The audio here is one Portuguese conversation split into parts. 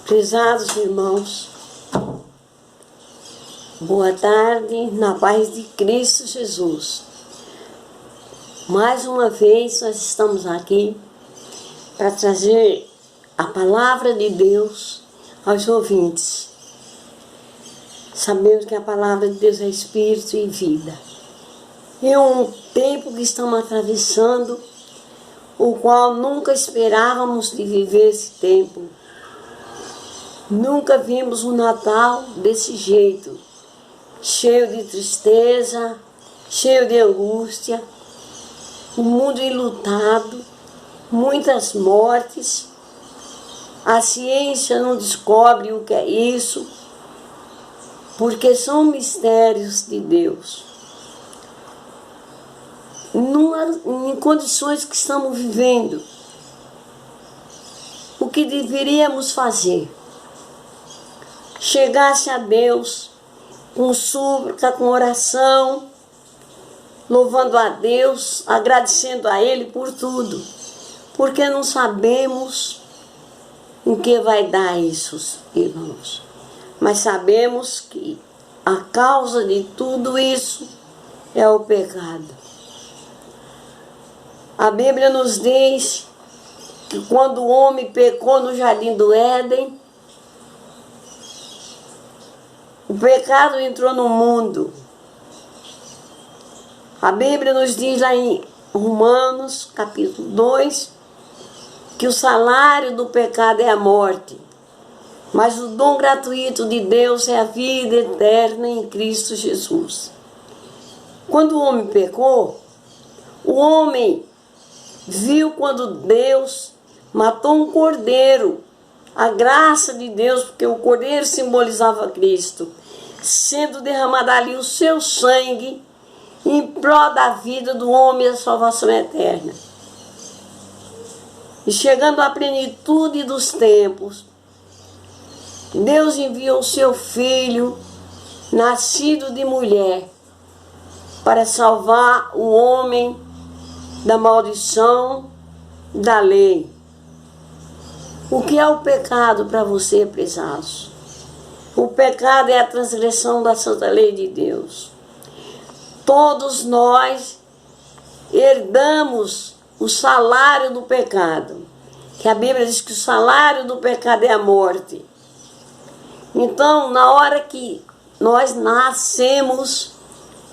Prezados irmãos, boa tarde, na paz de Cristo Jesus. Mais uma vez nós estamos aqui para trazer a palavra de Deus aos ouvintes. Sabemos que a palavra de Deus é espírito e vida. É um tempo que estamos atravessando, o qual nunca esperávamos de viver esse tempo. Nunca vimos um Natal desse jeito, cheio de tristeza, cheio de angústia, um mundo enlutado, muitas mortes. A ciência não descobre o que é isso, porque são mistérios de Deus. Em condições que estamos vivendo, o que deveríamos fazer? Chegasse a Deus com súplica, com oração, louvando a Deus, agradecendo a Ele por tudo, porque não sabemos em que vai dar isso, irmãos. Mas sabemos que a causa de tudo isso é o pecado. A Bíblia nos diz que quando o homem pecou no jardim do Éden, o pecado entrou no mundo. A Bíblia nos diz lá em Romanos, capítulo 2, que o salário do pecado é a morte, mas o dom gratuito de Deus é a vida eterna em Cristo Jesus. Quando o homem pecou, o homem viu quando Deus matou um cordeiro, a graça de Deus, porque o cordeiro simbolizava Cristo, sendo derramado ali o seu sangue em prol da vida do homem e da salvação eterna. E chegando à plenitude dos tempos, Deus enviou o seu Filho, nascido de mulher, para salvar o homem da maldição da lei. O que é o pecado para você, prezados? O pecado é a transgressão da santa lei de Deus. Todos nós herdamos o salário do pecado, que a Bíblia diz que o salário do pecado é a morte. Então, na hora que nós nascemos,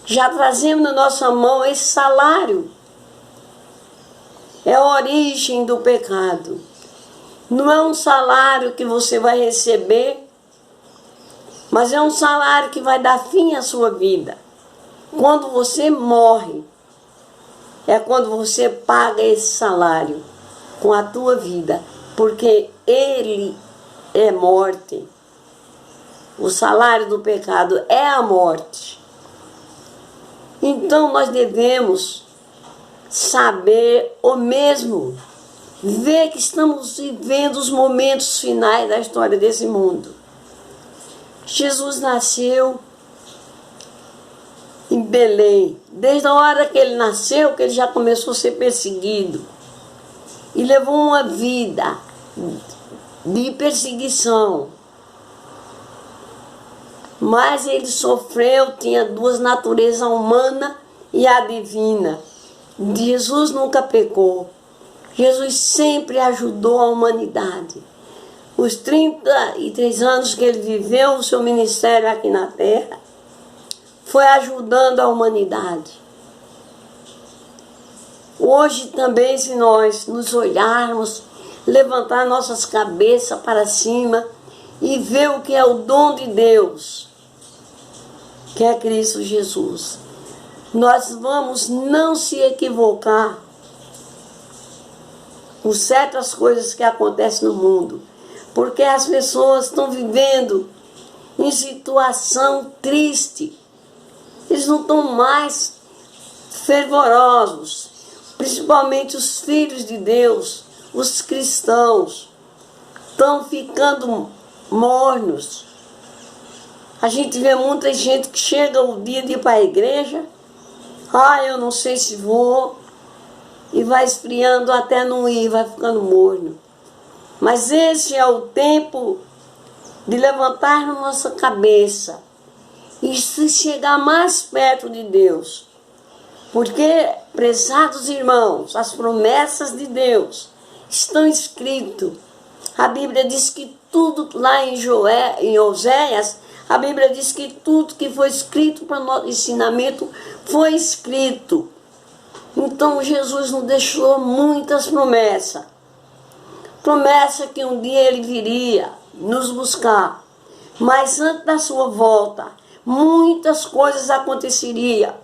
já trazemos na nossa mão esse salário. É a origem do pecado. Não é um salário que você vai receber, mas é um salário que vai dar fim à sua vida. Quando você morre, é quando você paga esse salário com a tua vida, porque ele é morte. O salário do pecado é a morte. Então nós devemos saber ou mesmo ver que estamos vivendo os momentos finais da história desse mundo. Jesus nasceu em Belém. Desde a hora que ele nasceu, que ele já começou a ser perseguido. E levou uma vida de perseguição. Mas ele sofreu, tinha duas naturezas, a humana e a divina. Jesus nunca pecou. Jesus sempre ajudou a humanidade. Os 33 anos que ele viveu o seu ministério aqui na terra, foi ajudando a humanidade. Hoje também, se nós nos olharmos, levantar nossas cabeças para cima e ver o que é o dom de Deus, que é Cristo Jesus, nós vamos não se equivocar com certas coisas que acontecem no mundo, porque as pessoas estão vivendo em situação triste. Eles não estão mais fervorosos, principalmente os filhos de Deus, os cristãos, estão ficando mornos. A gente vê muita gente que chega o dia de ir para a igreja, eu não sei se vou, e vai esfriando até não ir, vai ficando morno. Mas esse é o tempo de levantar nossa cabeça e se chegar mais perto de Deus. Porque, prezados irmãos, as promessas de Deus estão escritas. A Bíblia diz que tudo lá em Oséias, a Bíblia diz que tudo que foi escrito para nosso ensinamento foi escrito. Então Jesus nos deixou muitas promessas. Promessa que um dia Ele viria nos buscar. Mas antes da sua volta, muitas coisas aconteceriam.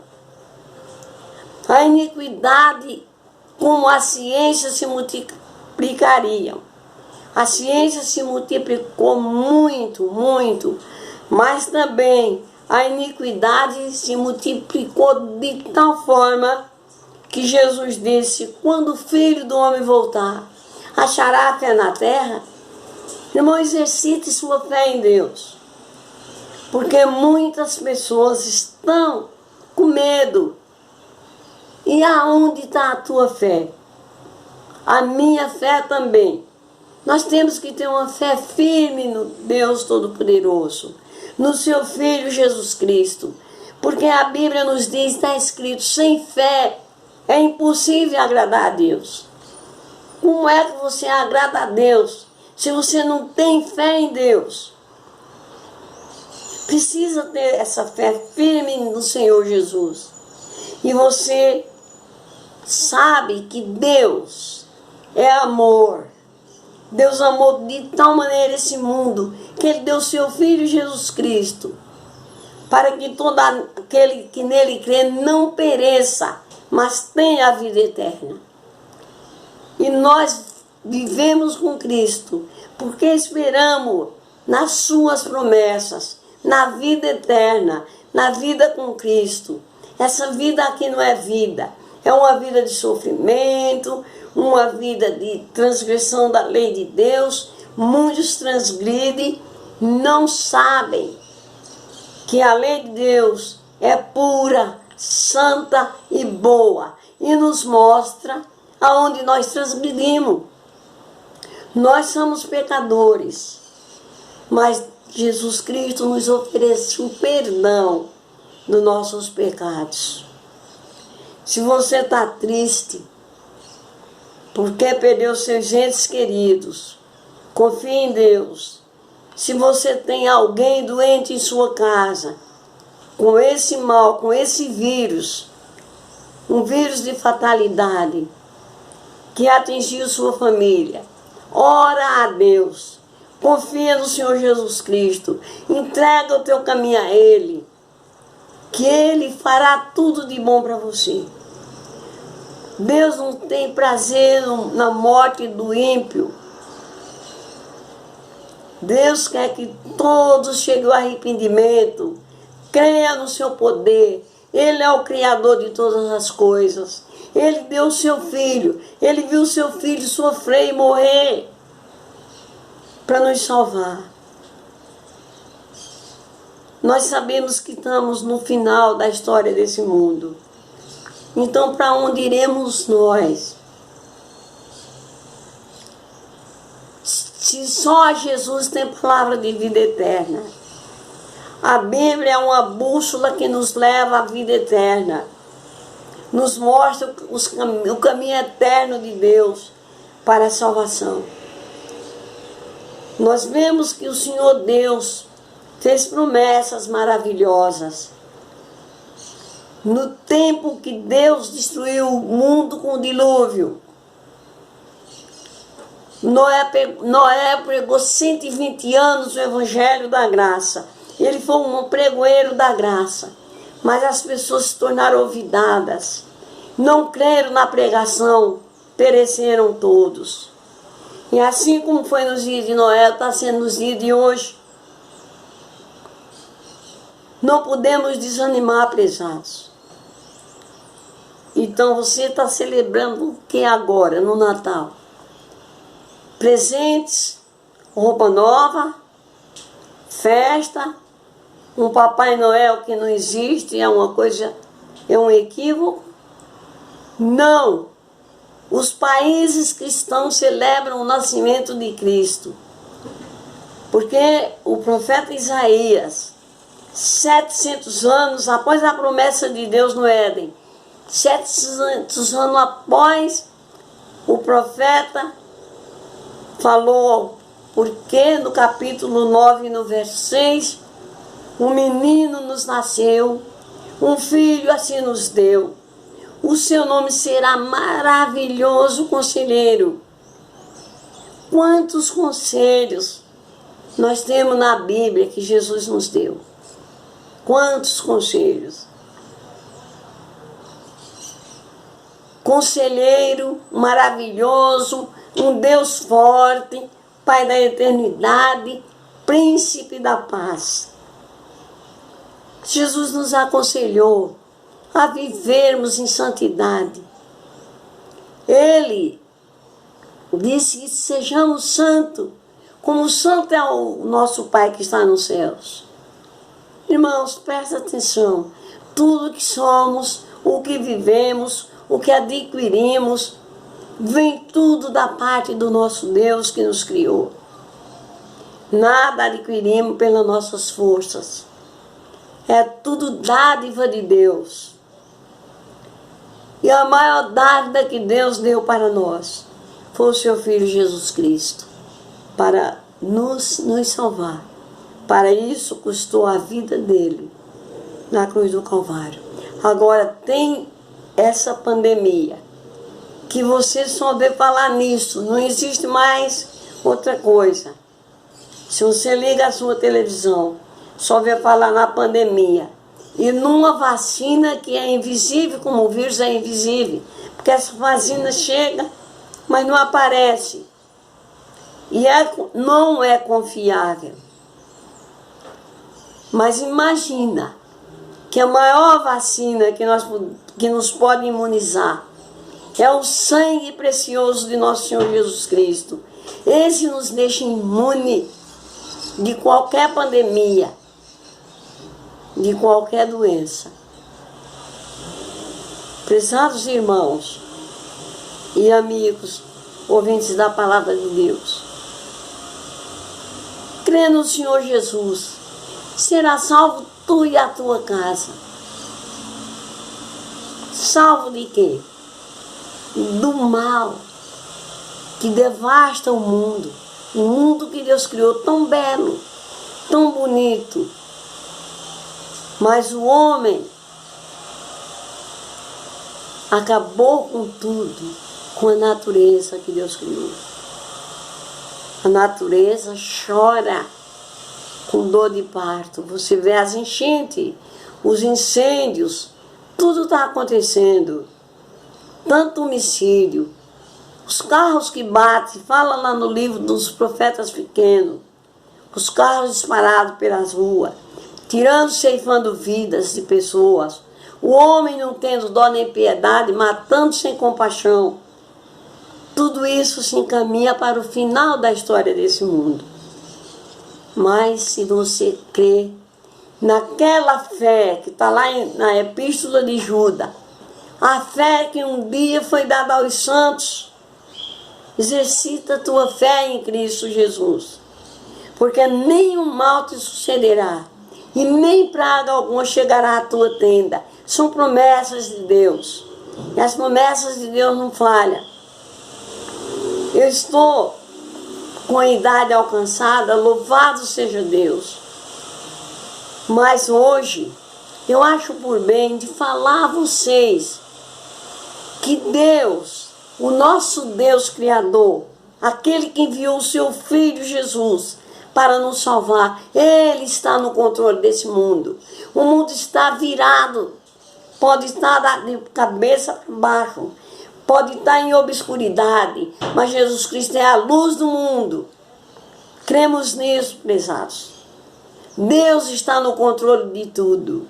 A iniquidade, como a ciência, se multiplicariam. A ciência se multiplicou muito, muito. Mas também a iniquidade se multiplicou de tal forma que Jesus disse: quando o Filho do Homem voltar, achará fé na terra? Irmão, exercite sua fé em Deus. Porque muitas pessoas estão com medo. E aonde está a tua fé? A minha fé também. Nós temos que ter uma fé firme no Deus Todo-Poderoso, no seu Filho Jesus Cristo. Porque a Bíblia nos diz, está escrito, sem fé é impossível agradar a Deus. Como é que você agrada a Deus se você não tem fé em Deus? Precisa ter essa fé firme no Senhor Jesus. E você sabe que Deus é amor. Deus amou de tal maneira esse mundo que Ele deu seu Filho Jesus Cristo, para que todo aquele que nele crê não pereça, mas tenha a vida eterna. E nós vivemos com Cristo porque esperamos nas suas promessas, na vida eterna, na vida com Cristo. Essa vida aqui não é vida, é uma vida de sofrimento, uma vida de transgressão da lei de Deus. Muitos transgridem, não sabem que a lei de Deus é pura, santa e boa, e nos mostra aonde nós transgredimos. Nós somos pecadores, mas Jesus Cristo nos oferece o perdão dos nossos pecados. Se você está triste porque perdeu seus entes queridos, confie em Deus. Se você tem alguém doente em sua casa, com esse mal, com esse vírus, um vírus de fatalidade que atingiu sua família, ora a Deus, confia no Senhor Jesus Cristo, entrega o teu caminho a Ele, que Ele fará tudo de bom para você. Deus não tem prazer na morte do ímpio. Deus quer que todos cheguem ao arrependimento, creia no seu poder. Ele é o Criador de todas as coisas. Ele deu o seu Filho. Ele viu o seu Filho sofrer e morrer para nos salvar. Nós sabemos que estamos no final da história desse mundo. Então, para onde iremos nós? Se só Jesus tem palavra de vida eterna. A Bíblia é uma bússola que nos leva à vida eterna. Nos mostra o caminho eterno de Deus para a salvação. Nós vemos que o Senhor Deus fez promessas maravilhosas. No tempo que Deus destruiu o mundo com o dilúvio, Noé pregou 120 anos o Evangelho da Graça. Ele foi um pregoeiro da graça. Mas as pessoas se tornaram olvidadas. Não creram na pregação, pereceram todos. E assim como foi nos dias de Noé, está sendo nos dias de hoje. Não podemos desanimar, prezados. Então você está celebrando o que agora, no Natal? Presentes, roupa nova, festa, um Papai Noel que não existe, é uma coisa, é um equívoco. Não, Os países cristãos celebram o nascimento de Cristo. Porque o profeta Isaías, 700 anos após a promessa de Deus no Éden, 700 anos após, o profeta falou, porque no capítulo 9, no verso 6, um menino nos nasceu, um filho assim nos deu. O seu nome será maravilhoso conselheiro. Quantos conselhos nós temos na Bíblia que Jesus nos deu. Quantos conselhos. Conselheiro maravilhoso, um Deus forte, Pai da eternidade, Príncipe da paz. Jesus nos aconselhou a vivermos em santidade. Ele disse que sejamos santos, como santo é o nosso Pai que está nos céus. Irmãos, presta atenção. Tudo que somos, o que vivemos, o que adquirimos, vem tudo da parte do nosso Deus que nos criou. Nada adquirimos pelas nossas forças. É tudo dádiva de Deus. E a maior dádiva que Deus deu para nós foi o seu Filho Jesus Cristo, para nos salvar. Para isso custou a vida dele na cruz do Calvário. Agora tem essa pandemia, que você só vê falar nisso, não existe mais outra coisa. Se você liga a sua televisão, só vê falar na pandemia. E numa vacina que é invisível, como o vírus é invisível, porque essa vacina chega, mas não aparece. E não é confiável. Mas imagina que a maior vacina que nos pode imunizar é o sangue precioso de nosso Senhor Jesus Cristo. Esse nos deixa imune de qualquer pandemia, de qualquer doença. Prezados irmãos e amigos, ouvintes da palavra de Deus, crê no Senhor Jesus, será salvo tu e a tua casa. Salvo de quê? Do mal que devasta o mundo. Um mundo que Deus criou tão belo, tão bonito. Mas o homem acabou com tudo, com a natureza que Deus criou. A natureza chora com dor de parto. Você vê as enchentes, os incêndios, tudo está acontecendo. Tanto homicídio, os carros que batem, fala lá no livro dos profetas pequenos, os carros disparados pelas ruas, tirando, ceifando vidas de pessoas, o homem não tendo dó nem piedade, matando sem compaixão. Tudo isso se encaminha para o final da história desse mundo. Mas se você crê naquela fé que está lá na Epístola de Judas, a fé que um dia foi dada aos santos, exercita a tua fé em Cristo Jesus, porque nenhum mal te sucederá, e nem praga alguma chegará à tua tenda. São promessas de Deus, e as promessas de Deus não falham. Eu estou com a idade alcançada, louvado seja Deus. Mas hoje, eu acho por bem de falar a vocês que Deus, o nosso Deus Criador, aquele que enviou o seu Filho Jesus para nos salvar, Ele está no controle desse mundo. O mundo está virado, pode estar de cabeça para baixo, pode estar em obscuridade, mas Jesus Cristo é a luz do mundo. Cremos nisso, prezados. Deus está no controle de tudo.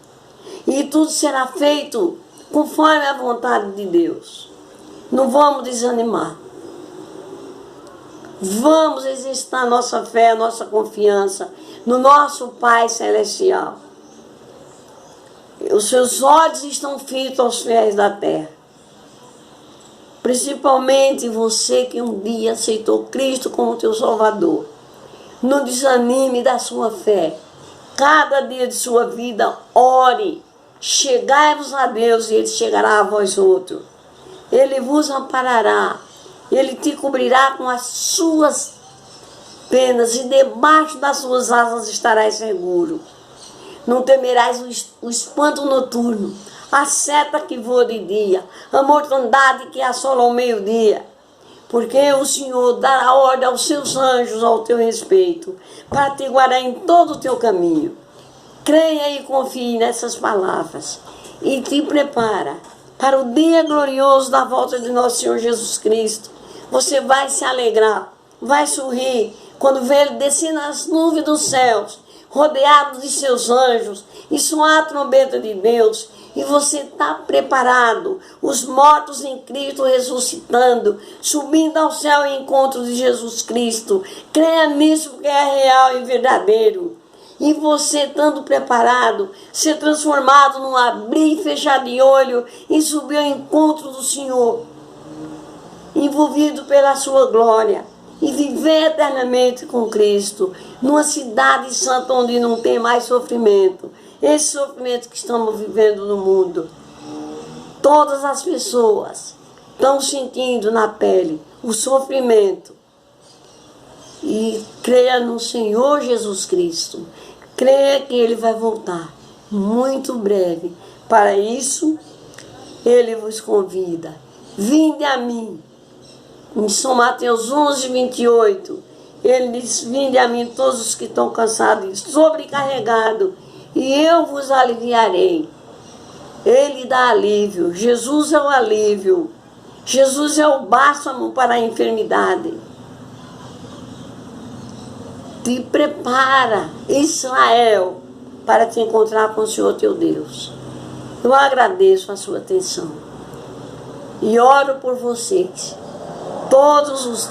E tudo será feito conforme a vontade de Deus. Não vamos desanimar. Vamos exercitar nossa fé, nossa confiança no nosso Pai Celestial. Os seus olhos estão fitos aos fiéis da terra. Principalmente você que um dia aceitou Cristo como teu Salvador. Não desanime da sua fé. Cada dia de sua vida, ore. Chegai-vos a Deus e Ele chegará a vós outros. Ele vos amparará. Ele te cobrirá com as suas penas e debaixo das suas asas estarás seguro. Não temerás o espanto noturno, a seta que voa de dia, a mortandade que assola ao meio-dia. Porque o Senhor dará ordem aos seus anjos ao teu respeito, para te guardar em todo o teu caminho. Creia e confie nessas palavras e te prepara para o dia glorioso da volta de nosso Senhor Jesus Cristo. Você vai se alegrar, vai sorrir, quando vê Ele descer nas nuvens dos céus, rodeado de seus anjos, e soar a trombeta de Deus, e você está preparado, os mortos em Cristo ressuscitando, subindo ao céu em encontro de Jesus Cristo. Creia nisso, porque é real e verdadeiro. E você, estando preparado, ser transformado num abrir e fechar de olho e subir ao encontro do Senhor, envolvido pela sua glória, e viver eternamente com Cristo, numa cidade santa onde não tem mais sofrimento. Esse sofrimento que estamos vivendo no mundo. Todas as pessoas estão sentindo na pele o sofrimento. E creia no Senhor Jesus Cristo. Creia que Ele vai voltar muito breve. Para isso, Ele vos convida. Vinde a mim. Em São Mateus 11, 28, Ele diz: vinde a mim todos os que estão cansados e sobrecarregados, e eu vos aliviarei. Ele dá alívio. Jesus é o alívio. Jesus é o bálsamo para a enfermidade. Te prepara, Israel, para te encontrar com o Senhor teu Deus. Eu agradeço a sua atenção e oro por vocês todos os dias.